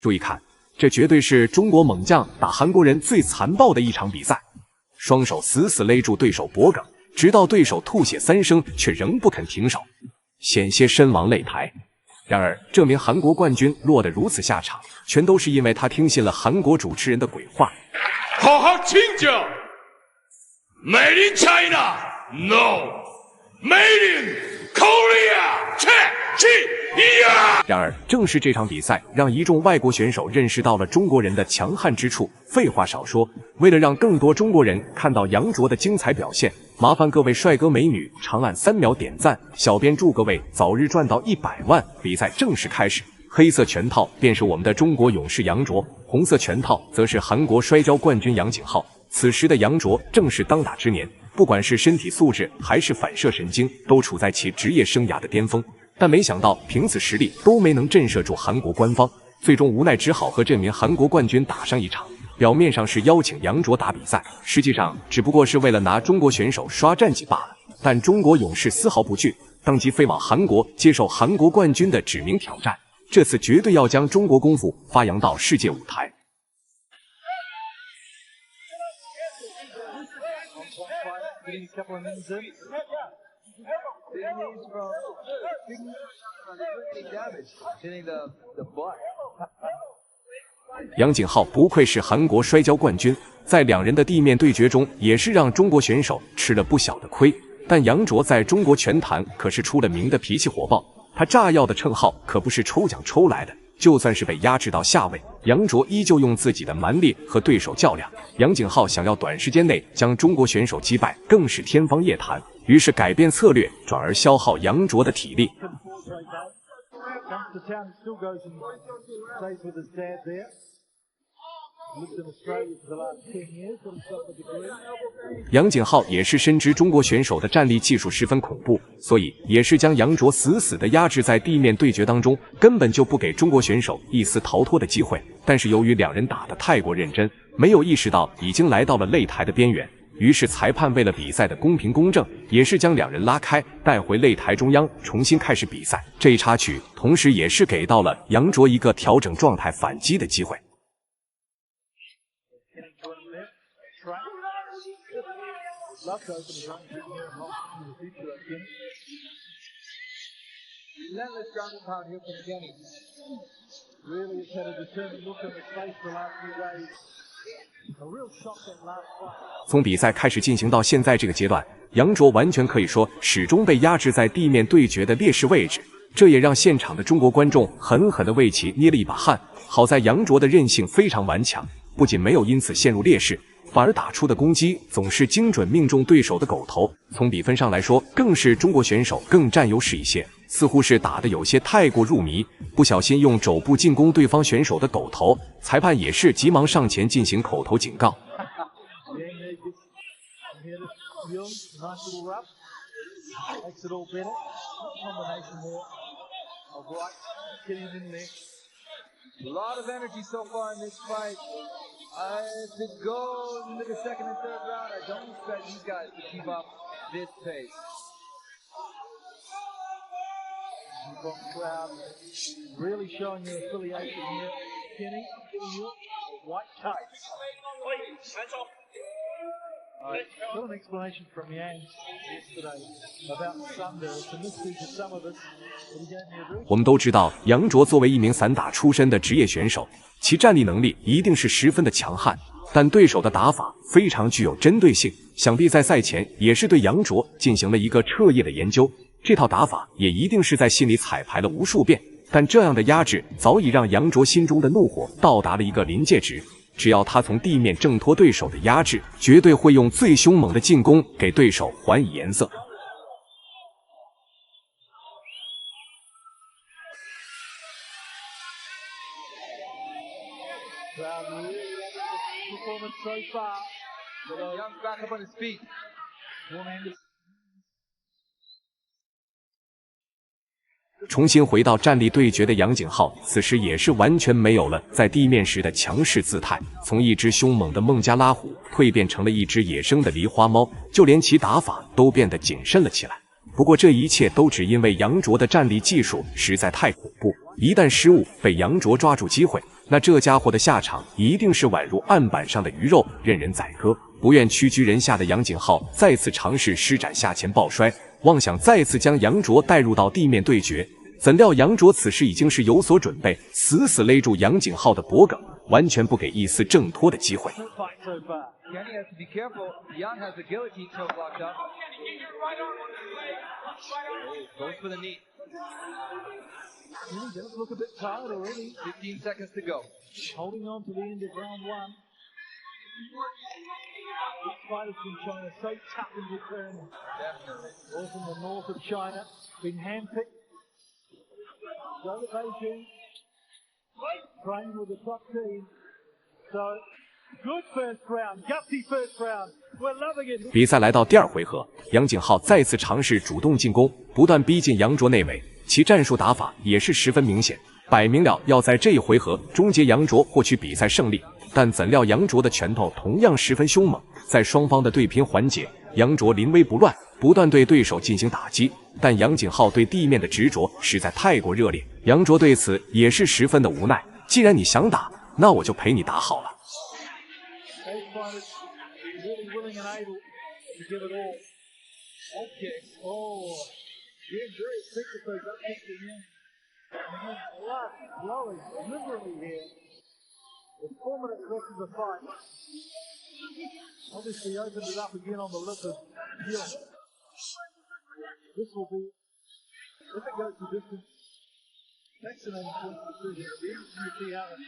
注意看，这绝对是中国猛将打韩国人最残暴的一场比赛，双手死死勒住对手脖颈，直到对手吐血3声，却仍不肯停手，险些身亡擂台。然而，这名韩国冠军落得如此下场，全都是因为他听信了韩国主持人的鬼话。好好请教 ，Made in China, no, Made in Korea, China。然而，正是这场比赛让一众外国选手认识到了中国人的强悍之处。废话少说，为了让更多中国人看到杨卓的精彩表现，麻烦各位帅哥美女长按3秒点赞，小编祝各位早日赚到100万。比赛正式开始，黑色拳套便是我们的中国勇士杨卓，红色拳套则是韩国摔跤冠军杨景浩。此时的杨卓正是当打之年，不管是身体素质还是反射神经，都处在其职业生涯的巅峰。但没想到凭此实力都没能震慑住韩国官方，最终无奈只好和这名韩国冠军打上一场。表面上是邀请杨卓打比赛，实际上只不过是为了拿中国选手刷战绩罢了。但中国勇士丝毫不惧，当即飞往韩国接受韩国冠军的指名挑战，这次绝对要将中国功夫发扬到世界舞台。杨景浩不愧是韩国摔跤冠军，在两人的地面对决中也是让中国选手吃了不小的亏。但杨卓在中国拳坛可是出了名的脾气火爆，他炸药的称号可不是抽奖抽来的。就算是被压制到下位，杨卓依旧用自己的蛮力和对手较量。杨景浩想要短时间内将中国选手击败，更是天方夜谭。于是改变策略，转而消耗杨卓的体力。杨景浩也是深知中国选手的战力技术十分恐怖，所以也是将杨卓死死地压制在地面对决当中，根本就不给中国选手一丝逃脱的机会。但是由于两人打得太过认真，没有意识到已经来到了擂台的边缘，于是裁判为了比赛的公平公正，也是将两人拉开，带回擂台中央，重新开始比赛。这一插曲同时也是给到了杨卓一个调整状态反击的机会。从比赛开始进行到现在这个阶段，杨卓完全可以说始终被压制在地面对决的劣势位置，这也让现场的中国观众狠狠地为其捏了一把汗。好在杨卓的韧性非常顽强，不仅没有因此陷入劣势，反而打出的攻击总是精准命中对手的狗头。从比分上来说，更是中国选手更占优势一些，似乎是打得有些太过入迷，不小心用肘部进攻对方选手的狗头，裁判也是急忙上前进行口头警告。A lot of energy so far in this fight. If it goes into the second and third round, I don't expect these guys to keep up this pace. Crowd really showing their affiliation here. Kenny, white tights. Got an explanation from Yang yesterday about Thunder. It's a mystery to some of us. 我们都知道，杨卓作为一名散打出身的职业选手，其战力能力一定是十分的强悍，但对手的打法非常具有针对性，想必在赛前也是对杨卓进行了一个彻夜的研究。这套打法也一定是在心里彩排了无数遍，但这样的压制早已让杨卓心中的怒火到达了一个临界值。只要他从地面挣脱对手的压制，绝对会用最凶猛的进攻给对手还以颜色。重新回到战力对决的杨景浩，此时也是完全没有了在地面时的强势姿态，从一只凶猛的孟加拉虎蜕变成了一只野生的狸花猫，就连其打法都变得谨慎了起来。不过这一切都只因为杨卓的战力技术实在太恐怖，一旦失误被杨卓抓住机会，那这家伙的下场一定是宛如案板上的鱼肉，任人宰割。不愿屈居人下的杨景浩再次尝试施展下潜抱摔，妄想再次将杨卓带入到地面对决。怎料杨卓此时已经是有所准备，死死勒住杨景浩的脖颈，完全不给一丝挣脱的机会。Kenny has to be careful. Young has the guillotine choke locked up. Goes for the knee. Kenny does look a bit tired already. 15 seconds to go. Holding on to the end of round one. This fight has been shown as so tough and determined. Definitely. All from the north of China, been handpicked. Go to Beijing. Trained with the top team. So, good first round, gutsy first round. We're loving it. 比赛来到第二回合，杨景浩再次尝试主动进攻，不断逼近杨卓内围，其战术打法也是十分明显，摆明了要在这一回合终结杨卓，获取比赛胜利。但怎料杨卓的拳头同样十分凶猛，在双方的对拼环节，杨卓临危不乱，不断对对手进行打击。但杨景浩对地面的执着实在太过热烈，杨卓对此也是十分的无奈。既然你想打，那我就陪你打好了。Both fighters really willing and able to give it all. Okay. Oh, yeah, very sick with those up kicks again. Blood flowing liberally here. With 4 minutes left of the fight. Obviously opened it up again on the lip of Young. This will be, if it goes the distance, fascinating point decision. It'll be interesting to see how the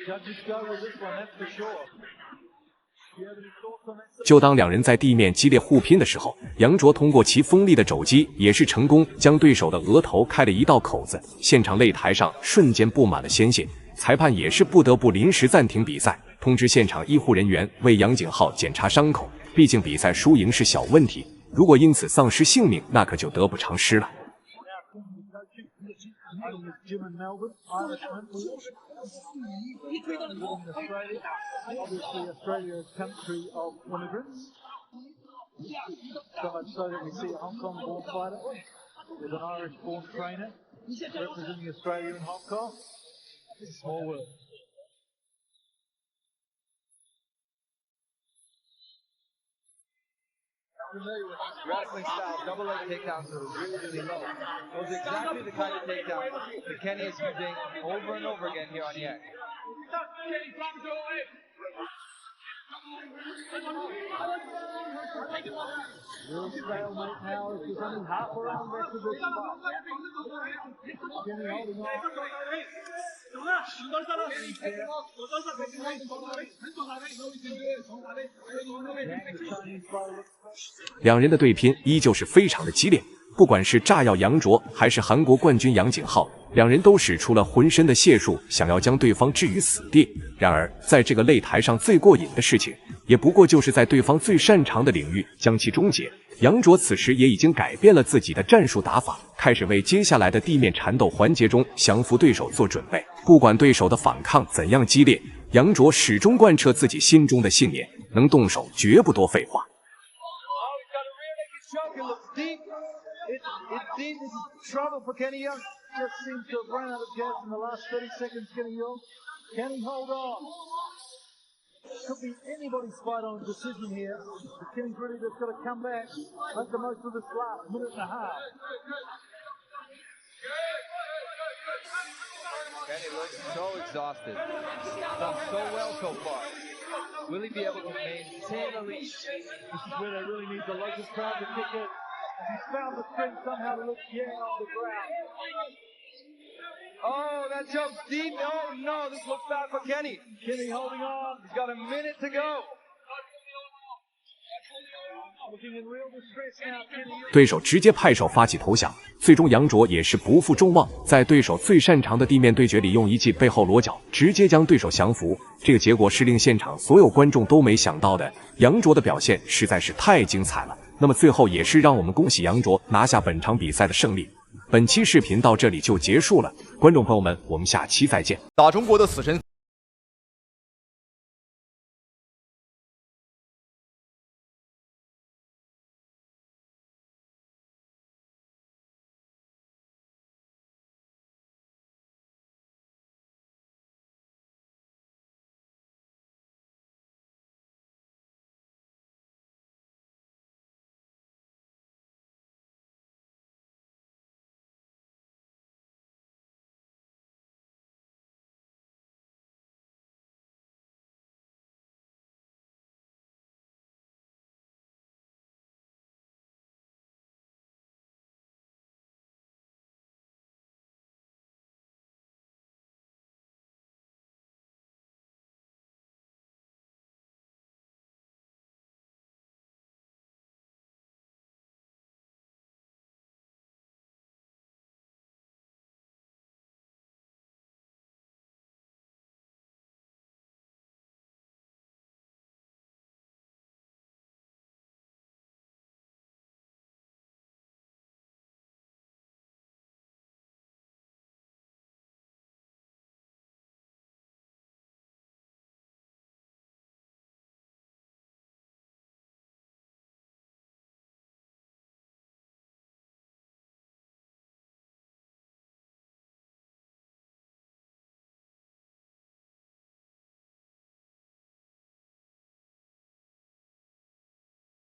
judges go with this one, that's for sure. 就当两人在地面激烈互拼的时候，杨卓通过其锋利的肘击，也是成功将对手的额头开了一道口子，现场擂台上瞬间布满了鲜血。裁判也是不得不临时暂停比赛，通知现场医护人员为杨景浩检查伤口。毕竟比赛输赢是小问题，如果因此丧失性命，那可就得不偿失了。Jim in Melbourne, Irishman. In Australia, obviously Australia is a country of immigrants. So much so that we see a Hong Kong-born fighter with an Irish-born trainer representing Australia in Hong Kong. It's a small world. Familiar with these grappling style double leg takedowns that are really, really low. Those are exactly the kind of takedowns that Kenny is using over and over again here on Yak. Real stalemate now as there's only half a round left of this fight. Kenny holding on. 两人的对拼依旧是非常的激烈，不管是炸药杨卓还是韩国冠军杨景浩，两人都使出了浑身的解数，想要将对方置于死地。然而，在这个擂台上最过瘾的事情，也不过就是在对方最擅长的领域将其终结。杨卓此时也已经改变了自己的战术打法，开始为接下来的地面缠斗环节中降服对手做准备。不管对手的反抗怎样激烈，杨卓始终贯彻自己心中的信念：能动手绝不多废话。It's deep. This is trouble for Kenny Young. Just seems to have run out of gas in the last 30 seconds, Kenny Young. Can he hold on? Could be anybody's fight on decision here. But Kenny's really just got to come back, make the most of this last minute and a half. Kenny looks so exhausted. Done so well so far. Will he be able to maintain a lead? This is where they really need the local crowd to kick in. He's found the strength somehow to lift Yang off the ground. Oh, that jump's deep. Oh, no, this looks bad for Kenny. Kenny holding on. He's got a minute to go. Looking in real distress now, Kenny. 对手直接拍手发起投降，最终杨卓也是不负众望，在对手最擅长的地面对决里，用一记背后裸脚直接将对手降服。这个结果是令现场所有观众都没想到的，杨卓的表现实在是太精彩了。那么最后也是让我们恭喜杨卓拿下本场比赛的胜利。本期视频到这里就结束了，观众朋友们，我们下期再见。打中国的死神。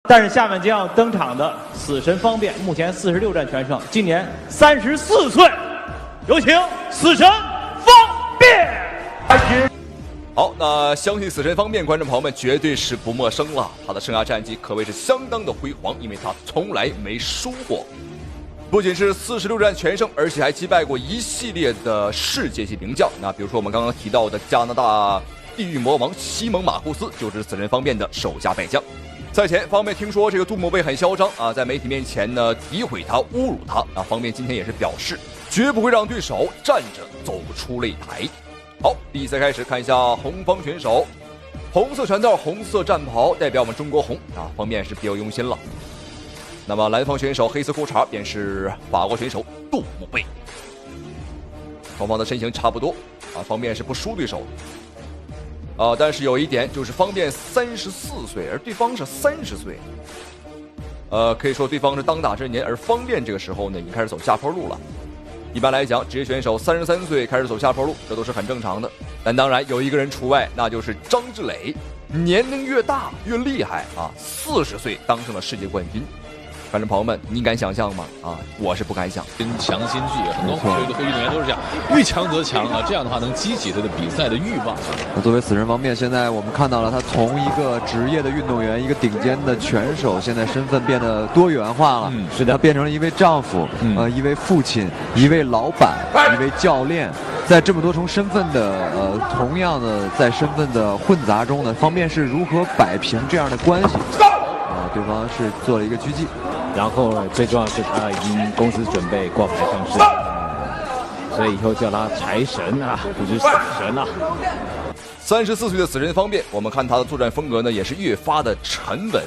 但是下面将要登场的死神方便，目前46战全胜，今年34岁，有请死神方便。好，那相信死神方面观众朋友们绝对是不陌生了，他的生涯战绩可谓是相当的辉煌，因为他从来没输过。不仅是46战全胜，而且还击败过一系列的世界级名将。那比如说我们刚刚提到的加拿大地狱魔王西蒙马库斯，就是死神方面的手下败将。赛前方面听说这个杜姆贝很嚣张啊，在媒体面前呢诋毁他、侮辱他。那方面今天也是表示，绝不会让对手站着走出擂台。好，比赛开始，看一下红方选手，红色拳套、红色战袍，代表我们中国红啊，方面是别有用心了。那么蓝方选手黑色裤衩便是法国选手杜姆贝，双方的身形差不多啊，方便是不输对手但是有一点就是方便34岁，而对方是30岁，可以说对方是当打之年，而方便这个时候呢已经开始走下坡路了。一般来讲，职业选手33岁开始走下坡路，这都是很正常的。但当然有一个人除外，那就是张志磊，年龄越大越厉害啊，40岁当上了世界冠军。观众朋友们，你敢想象吗？啊，我是不敢想。跟强心剂，很多运动员都是这样，遇强则强啊，这样的话能激起他的比赛的欲望。作为死神方面，现在我们看到了他从一个职业的运动员，一个顶尖的拳手，现在身份变得多元化了。是的，他变成了一位丈夫，一位父亲，一位老板，一位教练。在这么多重身份的同样的在身份的混杂中呢，方面是如何摆平这样的关系？对方是做了一个狙击。然后最重要是他已经公司准备挂牌上市，所以以后叫他财神啊，不是死神啊。34岁的死神方面，我们看他的作战风格呢，也是越发的沉稳。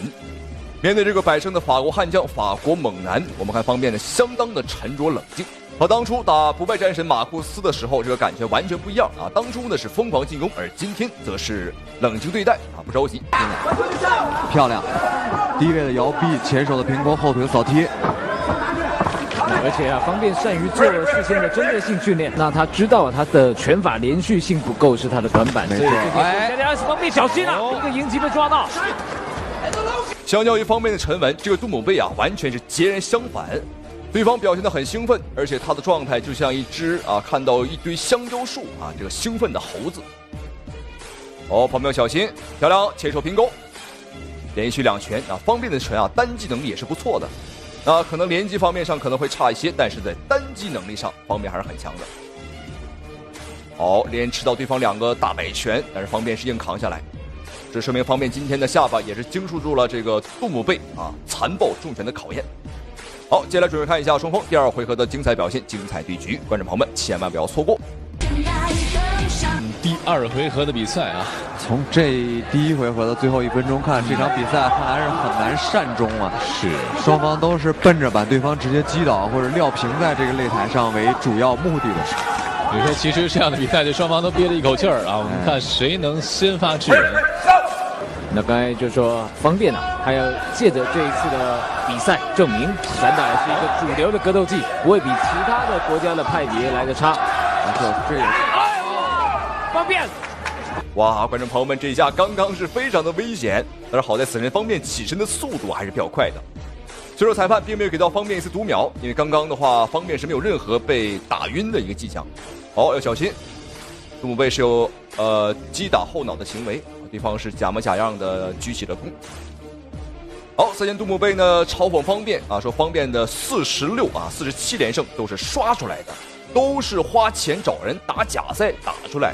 面对这个百胜的法国悍将、法国猛男，我们看方面呢相当的沉着冷静。和当初打不败战神马库斯的时候，这个感觉完全不一样啊！当初呢是疯狂进攻，而今天则是冷静对待啊，不着急。漂亮，低位的摇臂，前手的平弓，后腿的扫踢。而且啊，方便善于做事先的针对性训练。那他知道他的拳法连续性不够是他的短板，所以方便小心啊，一个迎击被抓到。相较于方面的沉稳，这个杜姆贝啊完全是截然相反。对方表现得很兴奋，而且他的状态就像一只看到一堆香蕉树这个兴奋的猴子。旁边要小心，漂亮，前手平勾，连续2拳方便的拳单击能力也是不错的。可能连击方面上可能会差一些，但是在单击能力上方面还是很强的。好，连吃到对方2个大摆拳，但是方便是硬扛下来。这说明方便今天的下巴也是经受住了这个杜姆贝残暴重拳的考验。好，接下来准备看一下双方第2回合的精彩表现、精彩对局，观众朋友们千万不要错过。第2回合的比赛啊，从这第1回合的最后1分钟看，这场比赛看来是很难善终啊。是，双方都是奔着把对方直接击倒或者撂平在这个擂台上为主要目的的。有些其实这样的比赛，这双方都憋着一口气儿我们看谁能先发制人。那刚才就说方便他要借着这一次的比赛证明散打是一个主流的格斗技，不会比其他的国家的派别来的差。没错，这也是方便。哇，观众朋友们，这一下刚刚是非常的危险，但是好在死神方面起身的速度还是比较快的。虽说裁判并没有给到方便一次读秒，因为刚刚的话方便是没有任何被打晕的一个迹象。好，要小心，杜姆贝是有击打后脑的行为。对方是假模假样的举起了弓。好，赛前杜姆贝呢嘲讽方便说方便的47连胜都是刷出来的，都是花钱找人打假赛打出来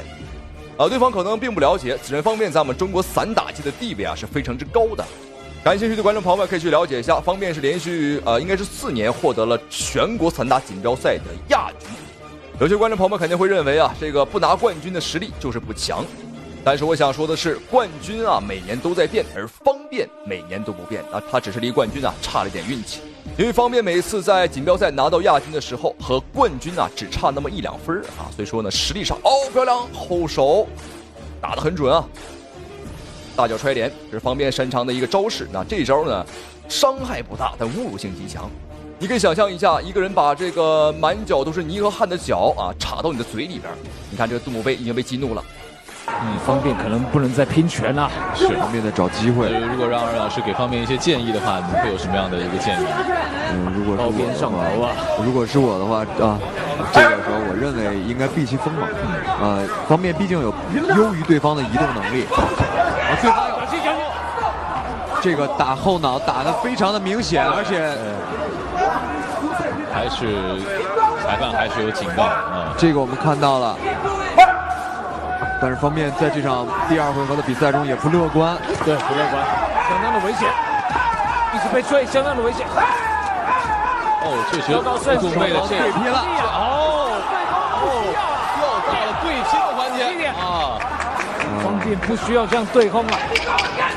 的。对方可能并不了解，此人方便在我们中国散打界的地位是非常之高的。感兴趣的观众朋友们可以去了解一下，方便是连续应该是4年获得了全国散打锦标赛的亚军。有些观众朋友们肯定会认为这个不拿冠军的实力就是不强。但是我想说的是，冠军每年都在变，而方便每年都不变他只是离冠军差了一点运气。因为方便每次在锦标赛拿到亚军的时候和冠军只差那么1-2分所以说呢实力上漂亮，后手打得很准大脚踹脸，这是方便擅长的一个招式。那这一招呢伤害不大，但侮辱性极强。你可以想象一下，一个人把这个满脚都是泥和汗的脚插到你的嘴里边，你看这个杜姆贝已经被激怒了。方便可能不能再拼拳了，是方便在找机会。如果让老师给方便一些建议的话，你会有什么样的一个建议？如果高边上头啊，如果是我的话啊，这个时候我认为应该避其锋芒。方便毕竟有优于对方的移动能力。对方有这个打后脑打得非常的明显，而且还是裁判还是有警告啊。这个我们看到了。但是方面在这场第2回合的比赛中也不乐观，对，不乐观，相当的危险，一直被追，相当的危险。确实，杜妹的这对拼了，又到了对拼的环节啊！方便不需要这样对轰了，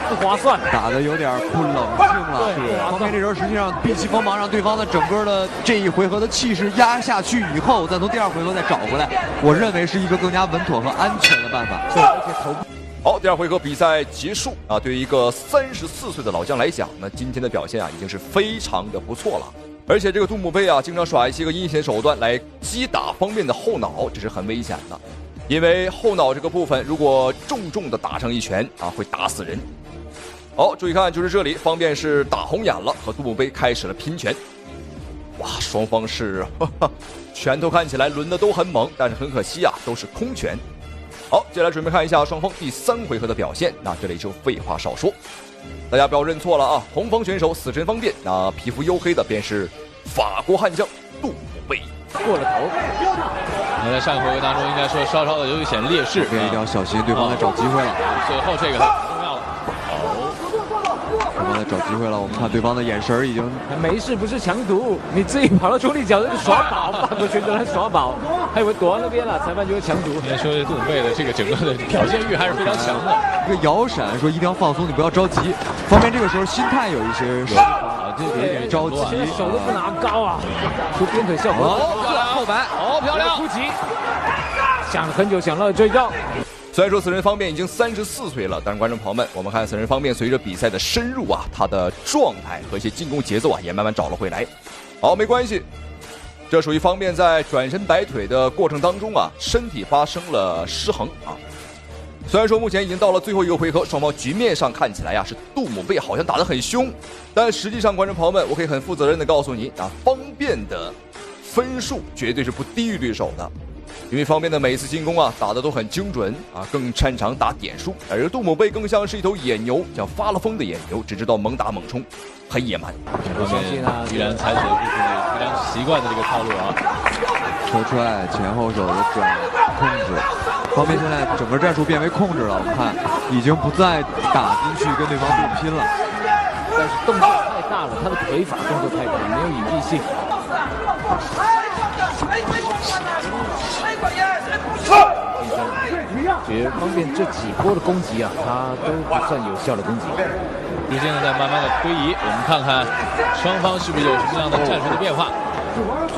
不划算，打得有点不冷静了。方便这时候实际上避其锋芒，让对方的整个的这一回合的气势压下去以后，再从第2回合再找回来，我认为是一个更加稳妥和安全的办法。对，而且头部。好，第2回合比赛结束啊！对于一个34岁的老将来讲呢，今天的表现啊已经是非常的不错了。而且这个杜姆贝啊，经常耍一些个阴险手段来击打方便的后脑，这是很危险的。因为后脑这个部分，如果重重的打上一拳啊，会打死人。好，注意看，就是这里，方便是打红眼了，和杜姆贝开始了拼拳。哇，双方是拳头看起来抡的都很猛，但是很可惜啊，都是空拳。好，接下来准备看一下双方第3回合的表现。那这里就废话少说，大家不要认错了啊！红方选手死神方便，那皮肤黝黑的便是法国悍将杜姆贝。过了头，那在上一回合当中，应该说稍稍的有一点劣势，一定要小心，对方在找机会了。最后这个重要了，对方在找机会了。我们看对方的眼神已经没事，不是强毒，你自己跑到中立角这个耍宝，法国选手来耍宝，还以为躲到那边了，裁判就会强毒。应该说杜姆贝的这个整个的表现欲还是非常强的。这个摇闪说一定要放松，你不要着急。方便这个时候心态有一些这有点着急，手都不拿高啊，出边腿效果。漂亮，后摆，漂亮，突击，想了很久，想到了这一招。虽然说死神方面已经34岁了，但是观众朋友们，我们看死神方面随着比赛的深入啊，他的状态和一些进攻节奏啊，也慢慢找了回来。好，没关系，这属于方面在转身摆腿的过程当中啊，身体发生了失衡啊。虽然说目前已经到了最后一个回合，双方局面上看起来啊是杜姆贝好像打得很凶，但实际上观众朋友们，我可以很负责任的告诉你啊，方便的分数绝对是不低于对手的。因为方面的每一次进攻啊，打得都很精准啊，更擅长打点数，而杜姆贝更像是一头野牛，像发了疯的野牛，只知道猛打猛冲，很野蛮。我相信啊，依然采取的就是非常习惯的这个套路啊，车踹前后手的转控制。方面现在整个战术变为控制了，我们看已经不再打进去跟对方对拼了，但是动作太大了，他的腿法动作太大，没有隐蔽性。觉得方便这几波的攻击啊，他都不算有效的攻击。时间呢在慢慢的推移，我们看看双方是不是有什么样的战术的变化。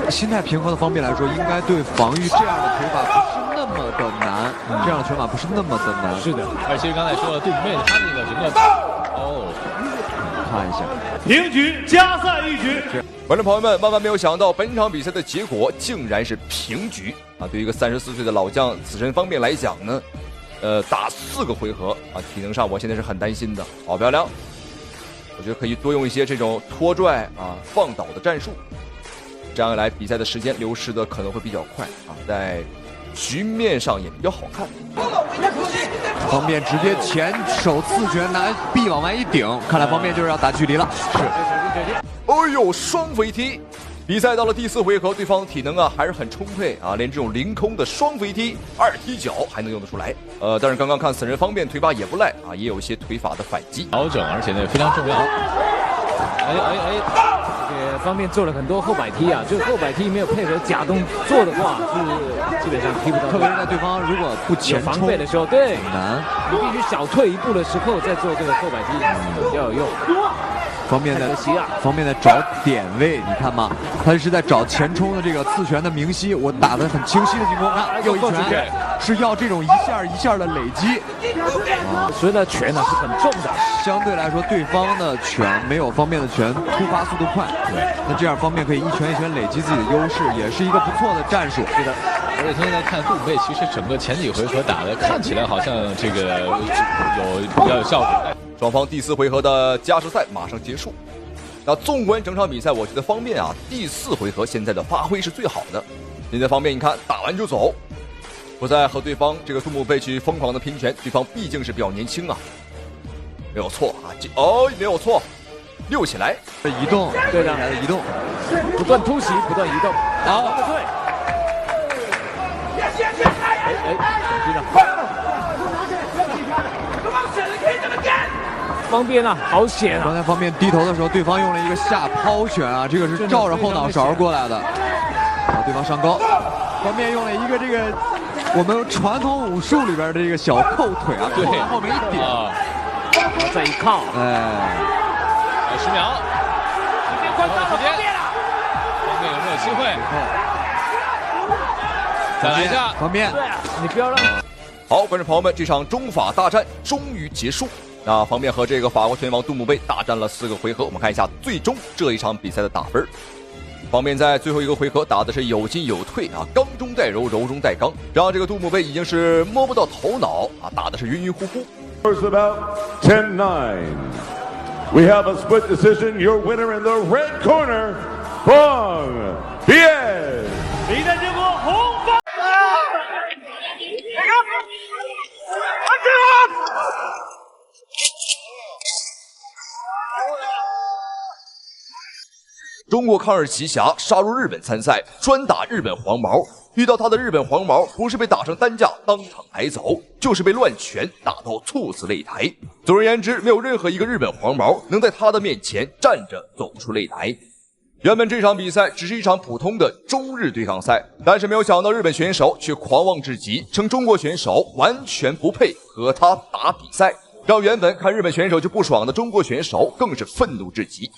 心态平衡的方面来说，应该对防御这样的腿法不是那么的难，这样的拳法不是那么的难。是的，而且刚才说了，杜姆贝他那个整个看一下，平局，加赛一局。观众朋友们，万万没有想到，本场比赛的结果竟然是平局啊！对于一个34岁的老将死神方面来讲呢，打4个回合啊，体能上我现在是很担心的。好漂亮，我觉得可以多用一些这种拖拽啊、放倒的战术，这样一来比赛的时间流失的可能会比较快啊，在局面上也比较好看。方便直接前手刺拳拿臂往外一顶，看来方便就是要打距离了。是。哦呦，双飞踢！比赛到了第4回合，对方体能啊还是很充沛啊，连这种凌空的双飞踢、2踢脚还能用得出来。但是刚刚看死神方面腿法也不赖啊，也有一些腿法的反击调整，而且呢非常重要。这个方面做了很多后摆踢啊，就是后摆踢没有配合假动作的话，是基本上踢不到。特别是在对方如果不前防备的时候，对，很难。你必须小退一步的时候再做这个后摆踢，比较有用。方便在找点位，你看吗？他是在找前冲的这个刺拳的明晰，我打得很清晰的进攻，看又一拳，是要这种一下一下的累积。所以呢，拳呢是很重的，相对来说，对方的拳没有方便的拳突发速度快。对，那这样方便可以一拳一拳累积自己的优势，也是一个不错的战术。是的。而且现在看杜贝，其实整个前几回合打的看起来好像这个比较有效果。双方第4回合的加时赛马上结束。那纵观整场比赛，我觉得方面啊，第4回合现在的发挥是最好的。现在方面，你看打完就走，不再和对方这个杜姆贝去疯狂的拼拳，对方毕竟是比较年轻啊，没有错啊，没有错，溜起来，移动，对的，移动，不断突袭，不断移动，好，对。小心啊！方便啊，好险啊！刚才方便低头的时候，对方用了一个下抛拳啊，这个是照着后脑勺过来的，啊，对方上高，方便用了一个这个我们传统武术里边的这个小扣腿啊，对，后面一点，再一靠，10秒，时间快到了，方便了，方便有没有机会？再来一下，方便，对啊，你不要让。好，观众朋友们，这场中法大战终于结束。那方面和这个法国拳王杜姆贝大战了4个回合，我们看一下最终这一场比赛的打分。方面在最后一个回合打的是有进有退啊，刚中带柔，柔中带刚，让这个杜姆贝已经是摸不到头脑啊，打的是晕晕乎乎。First about 10-9. We have a split decision. Your winner in the red corner, Fang Bian. 比赛结果红方。中国抗日奇侠杀入日本参赛，专打日本黄毛。遇到他的日本黄毛，不是被打成担架当场抬走，就是被乱拳打到猝死擂台。总而言之，没有任何一个日本黄毛能在他的面前站着走出擂台。原本这场比赛只是一场普通的中日对抗赛，但是没有想到日本选手却狂妄至极，称中国选手完全不配和他打比赛，让原本看日本选手就不爽的中国选手更是愤怒至极。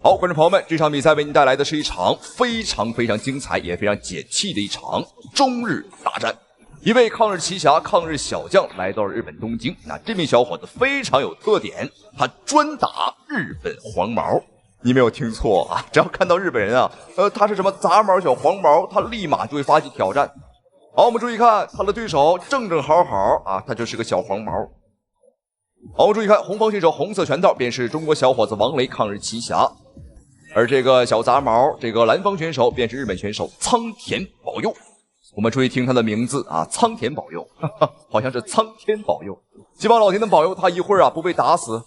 好，观众朋友们，这场比赛为您带来的是一场非常精彩也非常解气的一场中日大战。一位抗日奇侠、抗日小将来到了日本东京，那这名小伙子非常有特点，他专打日本黄毛。你没有听错啊！只要看到日本人啊，他是什么杂毛、小黄毛，他立马就会发起挑战。好，我们注意看他的对手正好啊，他就是个小黄毛。好，我们注意看红方选手红色拳套便是中国小伙子王雷，抗日奇侠。而这个小杂毛，这个蓝方选手便是日本选手苍田保佑。我们注意听他的名字啊，苍田保佑，好像是苍天保佑。希望老天能保佑他一会儿啊不被打死。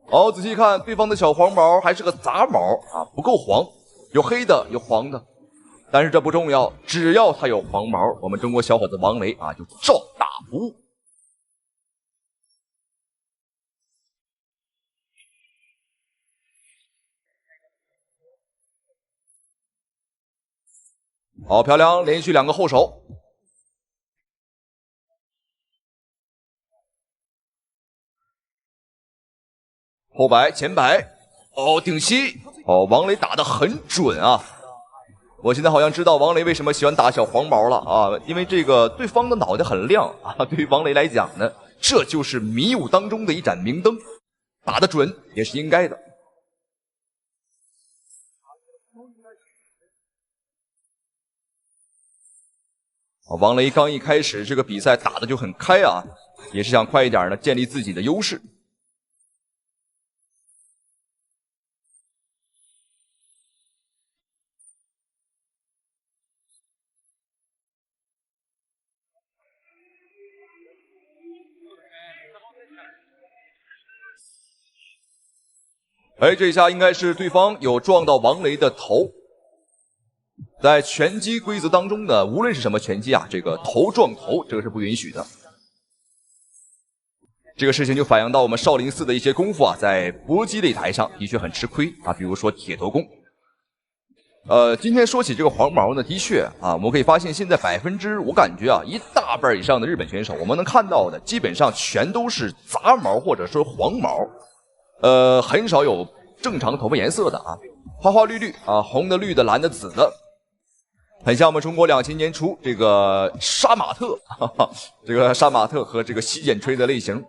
好，仔细看对方的小黄毛还是个杂毛啊，不够黄，有黑的有黄的，但是这不重要，只要他有黄毛，我们中国小伙子王雷啊就照打不误。好漂亮，连续2个后手，后摆前摆，哦顶膝，哦王雷打得很准啊！我现在好像知道王雷为什么喜欢打小黄毛了啊，因为这个对方的脑袋很亮啊，对于王雷来讲呢，这就是迷雾当中的一盏明灯，打得准也是应该的。王雷刚一开始这个比赛打的就很开啊，也是想快一点呢，建立自己的优势。这一下应该是对方有撞到王雷的头。在拳击规则当中呢，无论是什么拳击啊，这个头撞头这个是不允许的。这个事情就反映到我们少林寺的一些功夫啊，在搏击擂台上的确很吃亏啊，比如说铁头功。今天说起这个黄毛呢，的确啊，我们可以发现现在我感觉啊，一大半以上的日本选手，我们能看到的基本上全都是杂毛或者说黄毛，很少有正常头发颜色的啊，花花绿绿啊，红的、绿的、蓝的、紫的。很像我们中国2000年初这个杀马特，这个杀马特和这个洗剪吹的类型。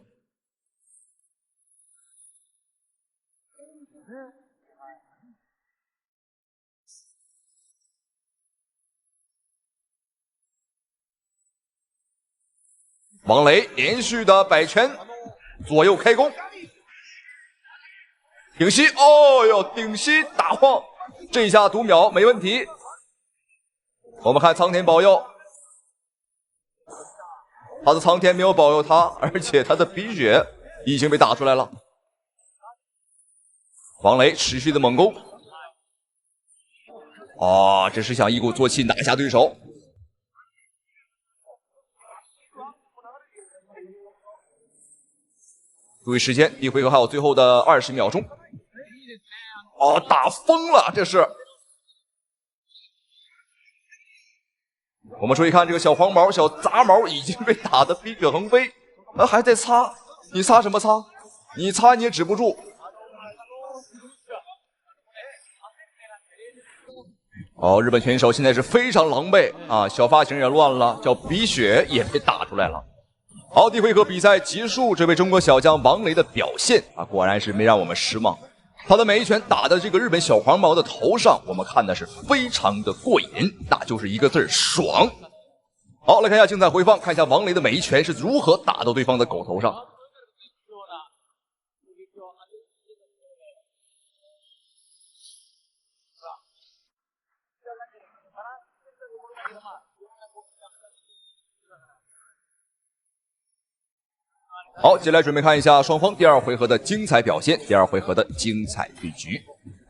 王雷连续的摆拳，左右开弓，顶膝，哦哟，顶膝打晃，这一下读秒没问题。我们看苍田保佑，他的苍田没有保佑他，而且他的鼻血已经被打出来了。王雷持续的猛攻，哦，这是想一鼓作气拿下对手。注意时间，第一回合还有最后的20秒钟。哦，打疯了，这是。我们注意看这个小黄毛、小杂毛已经被打得鼻血横飞，还在擦，你擦什么擦？你擦你也止不住。哦，日本选手现在是非常狼狈啊，小发型也乱了，叫鼻血也被打出来了。好，第一回合比赛结束，这位中国小将王雷的表现啊，果然是没让我们失望。他的每一拳打的这个日本小黄毛的头上，我们看的是非常的过瘾，那就是一个字爽。好，来看一下精彩回放，看一下王雷的每一拳是如何打到对方的狗头上。好，接下来准备看一下双方第二回合的精彩表现，第二回合的精彩对局。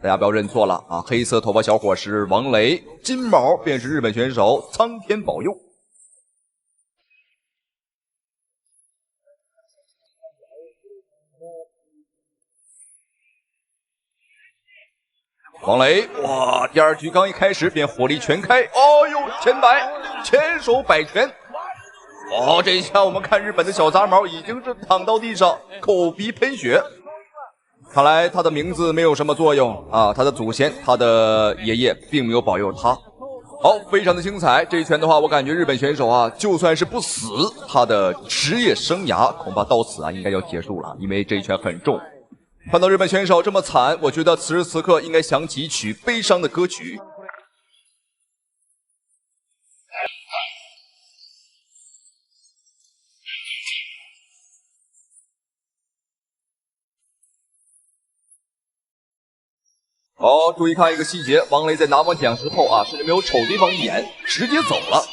大家不要认错了啊，黑色头发小伙是王雷，金毛便是日本选手苍田保佑。王雷，哇，第二局刚一开始便火力全开，哦呦，前摆，前手摆拳。哦，这一下我们看日本的小杂毛已经是躺到地上，口鼻喷血。看来他的名字没有什么作用啊，他的祖先，他的爷爷并没有保佑他。好，非常的精彩。这一拳的话，我感觉日本选手啊，就算是不死，他的职业生涯恐怕到此啊应该要结束了，因为这一拳很重。看到日本选手这么惨，我觉得此时此刻应该响起一曲悲伤的歌曲。哦，注意看一个细节，王雷在拿完奖之后啊，甚至没有瞅对方一眼，直接走了，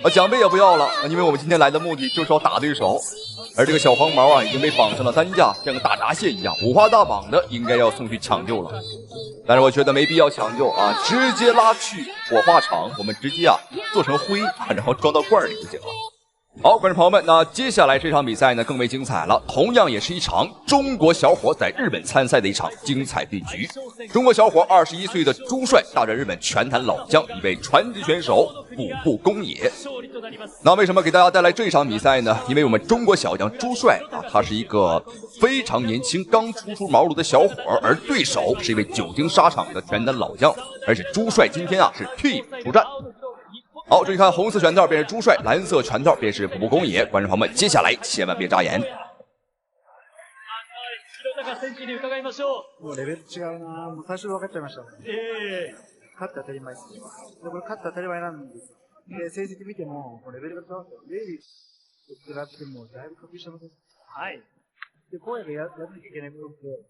奖杯也不要了，因为我们今天来的目的就是要打对手。而这个小黄毛啊，已经被绑上了担架，像个大闸蟹一样，五花大绑的，应该要送去抢救了。但是我觉得没必要抢救啊，直接拉去火化场，我们直接啊做成灰，然后装到罐里就行了。好，观众朋友们，那接下来这场比赛呢更为精彩了，同样也是一场中国小伙在日本参赛的一场精彩对局。中国小伙21岁的朱帅大战日本拳坛老将一位传奇选手卜部宫野。那为什么给大家带来这场比赛呢？因为我们中国小将朱帅啊，他是一个非常年轻、刚初茅庐的小伙，而对手是一位久经沙场的拳坛老将，而且朱帅今天啊是替补出战。好，注意看，红色拳套便是朱帅，蓝色拳套便是卜部宫野。观众朋友们，接下来千万别眨眼。もうレベル違うな。もう最初分かっちゃいました。勝って当たり前です。で、これ勝って当たり前なんです。で、成績見ても、レベルが違うんですよ。レイリーと比べてもだいぶ確認してません。はい。で、声がやらなきゃいけないことって、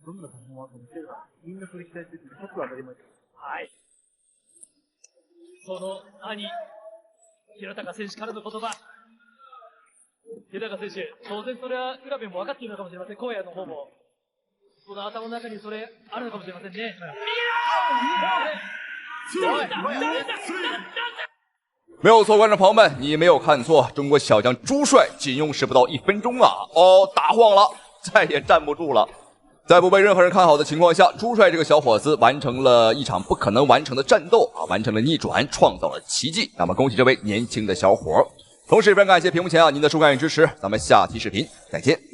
どんなパフォーマンスを見せるか、みんなそれ期待してるんで、勝つは当たり前です。はい。その兄、平高選手からの言葉。平高選手、当然それは浦部も分かっているのかもしれません。荒野の方も。その頭の中にそれあるのかもしれませんね。没有错，观众朋友们，你没有看错，中国小将朱帅仅用时不到1分钟啊，打晃了，再也站不住了。在不被任何人看好的情况下，朱帅这个小伙子完成了一场不可能完成的战斗啊，完成了逆转，创造了奇迹。那么恭喜这位年轻的小伙，同时也非常感谢屏幕前您的收看与支持，咱们下期视频再见。